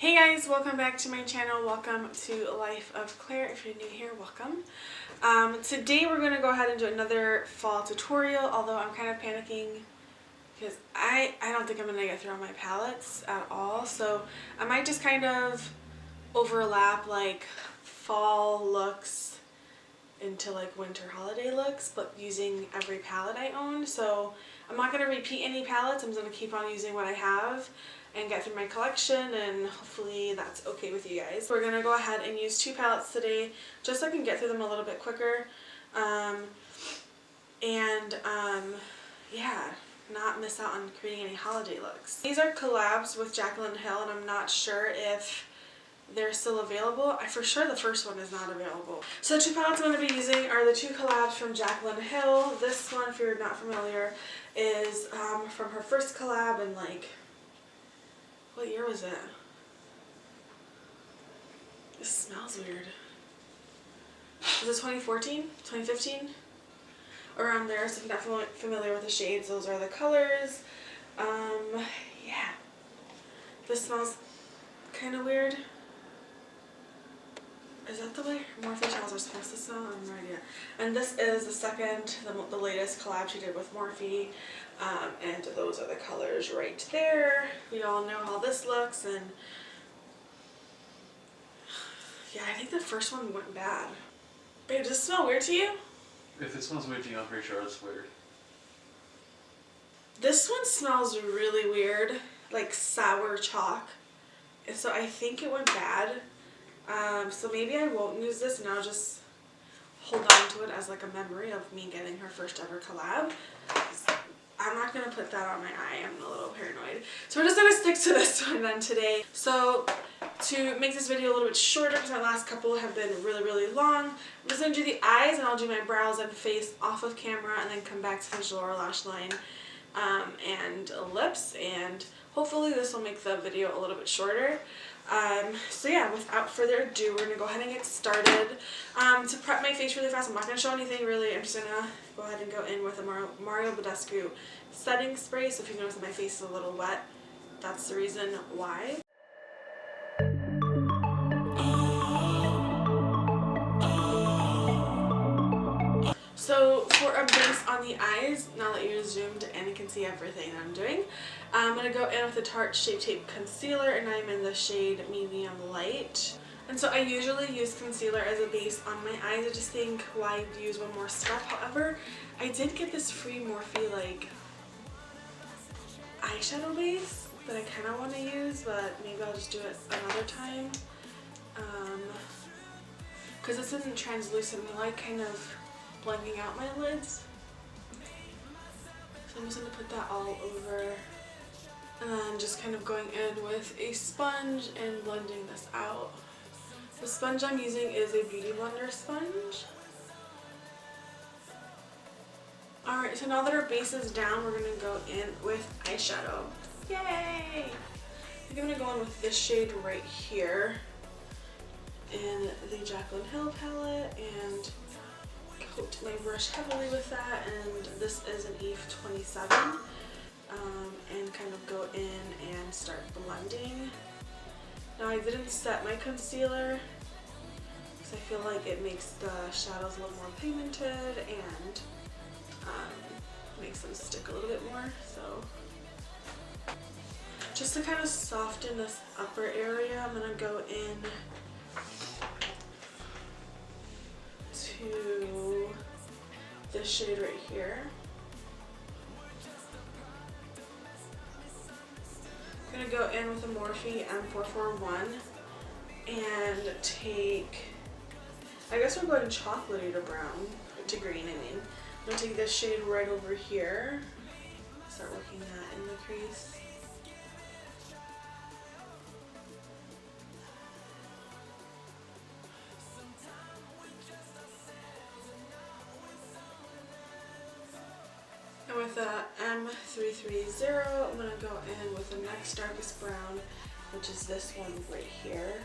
Hey guys, welcome back to my channel. Welcome to Life of Claire. If you're new here, welcome. Today we're going to go ahead and do another fall tutorial, although I'm kind of panicking because I don't think I'm going to get through all my palettes at all. So I might just kind of overlap like fall looks into like winter holiday looks, but using every palette I own. So I'm not going to repeat any palettes. I'm just going to keep on using what I have and get through my collection, and hopefully that's okay with you guys. We're going to go ahead and use two palettes today just so I can get through them a little bit quicker yeah, not miss out on creating any holiday looks. These are collabs with Jaclyn and I'm not sure if they're still available. For sure the first one is not available. So the two palettes I'm going to be using are the two collabs from Jaclyn. This one, if you're not familiar, is from her first collab in like, what year was it? This smells weird. Was it 2014? 2015? Around there, so if you're not familiar with the shades, those are the colors. Yeah. This smells kind of weird. Is that the way Morphe towels are supposed to smell? I have no idea. And this is the second, the latest collab she did with Morphe. And those are the colors right there. We all know how this looks, and yeah, I think the first one went bad. Babe, does it smell weird to you? If it smells weird to you, I'm pretty sure it's weird. This one smells really weird, like sour chalk. So I think it went bad. So maybe I won't use this and I'll just hold on to it as like a memory of me getting her first ever collab. I'm not going to put that on my eye. I'm a little paranoid. So we're just going to stick to this one then today. So to make this video a little bit shorter, because my last couple have been really long, I'm just going to do the eyes and I'll do my brows and face off of camera and then come back to finish the lower lash line and lips, and hopefully this will make the video a little bit shorter. So yeah, without further ado, we're going to go ahead and get started. To prep my face really fast, I'm not going to show anything really. I'm just going to go ahead and go in with a Mario Badescu setting spray. So if you notice that my face is a little wet, that's the reason why. So for a base on the eyes, now that you're zoomed in and can see everything I'm doing, I'm going to go in with the Tarte Shape Tape Concealer, and I'm in the shade Medium Light. And so I usually use concealer as a base on my eyes. I just think, why use one more step? However, I did get this free Morphe like eyeshadow base that I kind of want to use, but maybe I'll just do it another time. Because this isn't translucent, I like kind of blending out my lids. So I'm just going to put that all over, and then just kind of going in with a sponge and blending this out. The sponge I'm using is a Beauty Blender sponge. Alright, so now that our base is down, we're going to go in with eyeshadow. Yay! I think I'm going to go in with this shade right here in the Jaclyn Hill palette and coat my brush heavily with that, and this is an EP.5, and kind of go in and start blending. Now I didn't set my concealer because I feel like it makes the shadows a little more pigmented and makes them stick a little bit more. So just to kind of soften this upper area, I'm going to go in to this shade right here. I'm going to go in with a Morphe M441 and take, I guess we're going chocolatey to brown, to green I mean. I'm going to take this shade right over here, start working that in the crease. And with the M330, I'm going to go in with the next darkest brown, which is this one right here.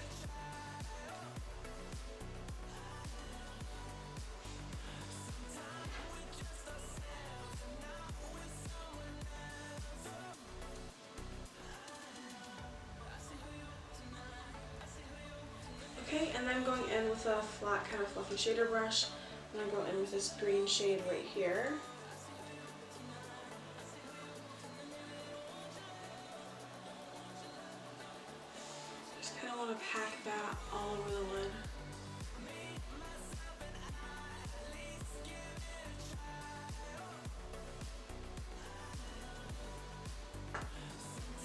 I'm going in with a flat kind of fluffy shader brush. I'm going to go in with this green shade right here. Just kind of want to pack that all over the lid.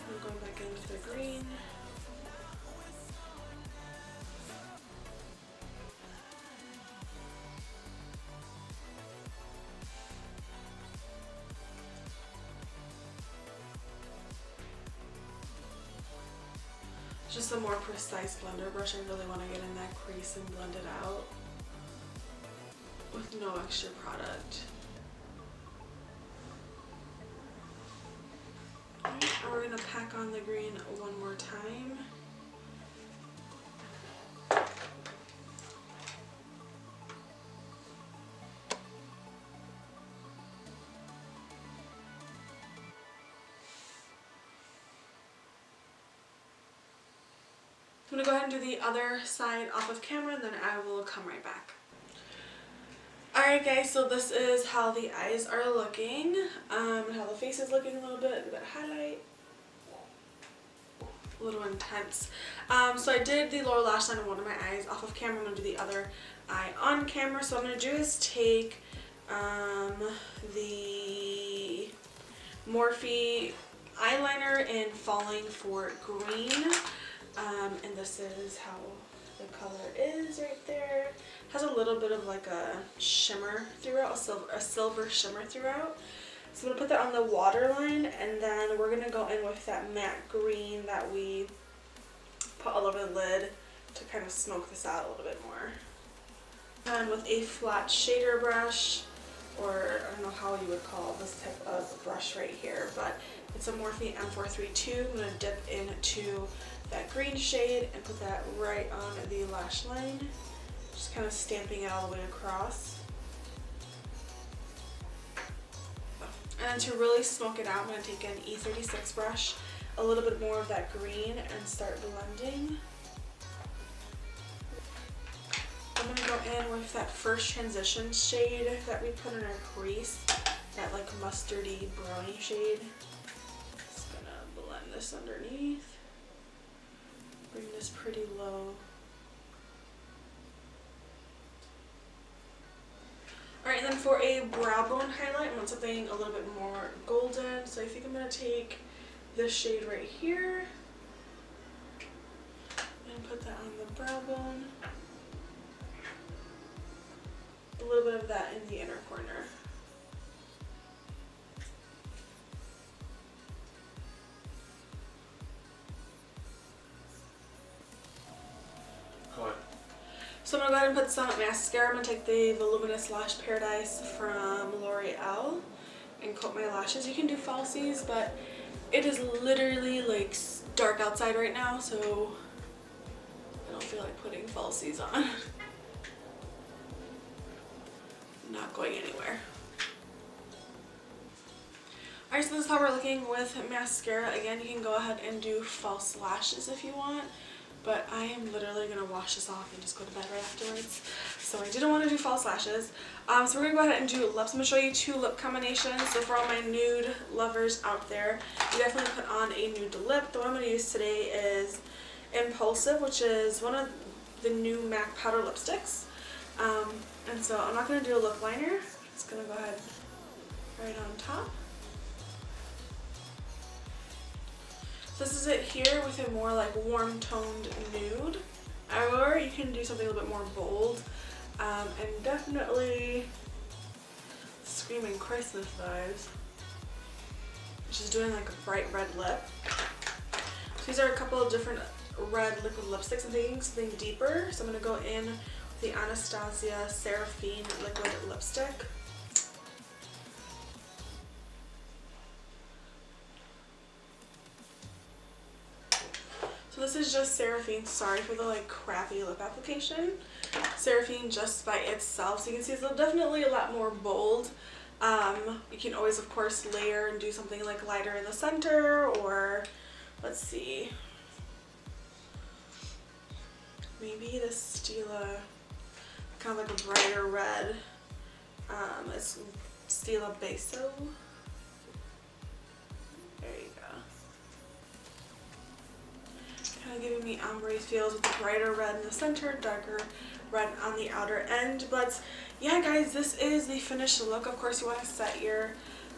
I'm going back in with the green. Just a more precise blender brush. I really want to get in that crease and blend it out with no extra product. Alright, and we're going to pack on the green one more time. I'm going to go ahead and do the other side off of camera, and then I will come right back. Alright guys, so this is how the eyes are looking, and how the face is looking a little bit of highlight. A little intense. So I did the lower lash line on one of my eyes off of camera. I'm going to do the other eye on camera. So what I'm going to do is take the Morphe eyeliner in Falling for Green. And this is how the color is right there. Has a little bit of like a shimmer throughout, a silver shimmer throughout. So I'm going to put that on the waterline, and then we're going to go in with that matte green that we put all over the lid to kind of smoke this out a little bit more. And with a flat shader brush, or I don't know how you would call this type of brush right here, but it's a Morphe M432. I'm going to dip into that green shade and put that right on the lash line, just kind of stamping it all the way across. And to really smoke it out, I'm going to take an E36 brush, a little bit more of that green, and start blending. I'm going to go in with that first transition shade that we put in our crease, that like mustardy brownie shade. Just going to blend this underneath. Bring this pretty low. Alright, and then for a brow bone highlight, I want something a little bit more golden. So I think I'm going to take this shade right here and put that on the brow bone. A little bit of that in the inner corner. So I'm going to go ahead and put some mascara. I'm going to take the Voluminous Lash Paradise from L'Oreal and coat my lashes. You can do falsies, but it is literally like dark outside right now, so I don't feel like putting falsies on. Not going anywhere. Alright, so this is how we're looking with mascara. Again, you can go ahead and do false lashes if you want, but I am literally going to wash this off and just go to bed right afterwards. So I didn't want to do false lashes. So we're going to go ahead and do lips. I'm going to show you two lip combinations. So for all my nude lovers out there, you definitely put on a nude lip. The one I'm going to use today is Impulsive, which is one of the new MAC powder lipsticks. And so I'm not going to do a lip liner. I'm just going to go ahead right on top. This is it here with a more like warm toned nude, or you can do something a little bit more bold, and definitely screaming Christmas vibes. Just doing like a bright red lip. So these are a couple of different red liquid lipsticks. I'm taking something deeper, so I'm going to go in with the Anastasia Seraphine liquid lipstick. This is just Seraphine. Sorry for the like crappy lip application. Seraphine just by itself. So you can see it's definitely a lot more bold. You can always of course layer and do something like lighter in the center, or let's see. maybe the Stila, kind of like a brighter red. It's Stila Beso. There you go. Kind of giving me ombre feels with a brighter red in the center, darker red on the outer end. But yeah, guys, this is the finished look. Of course, you want to set your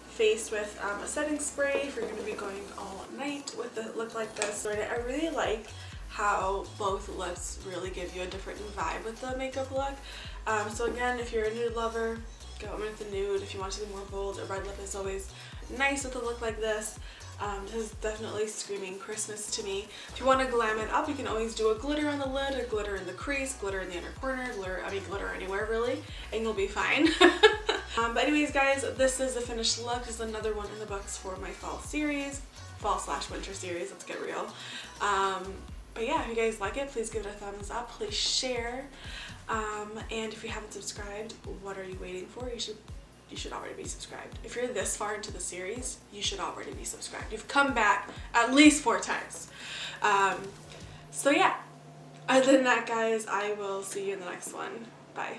face with a setting spray if you're going to be going all night with a look like this. I really like how both looks really give you a different vibe with the makeup look. So again, if you're a nude lover, go with the nude. If you want to be more bold, a red lip is always nice with a look like this. This is definitely screaming Christmas to me. If you want to glam it up, you can always do a glitter on the lid, a glitter in the crease, glitter in the inner corner, glitter anywhere really, and you'll be fine. But anyways, guys, this is the finished look. This is another one in the books for my fall series, fall/winter series, let's get real. But yeah, if you guys like it, please give it a thumbs up, please share. And if you haven't subscribed, what are you waiting for? You should already be subscribed. If you're this far into the series, you should already be subscribed. You've come back at least 4 times. So yeah, other than that, guys, I will see you in the next one. Bye.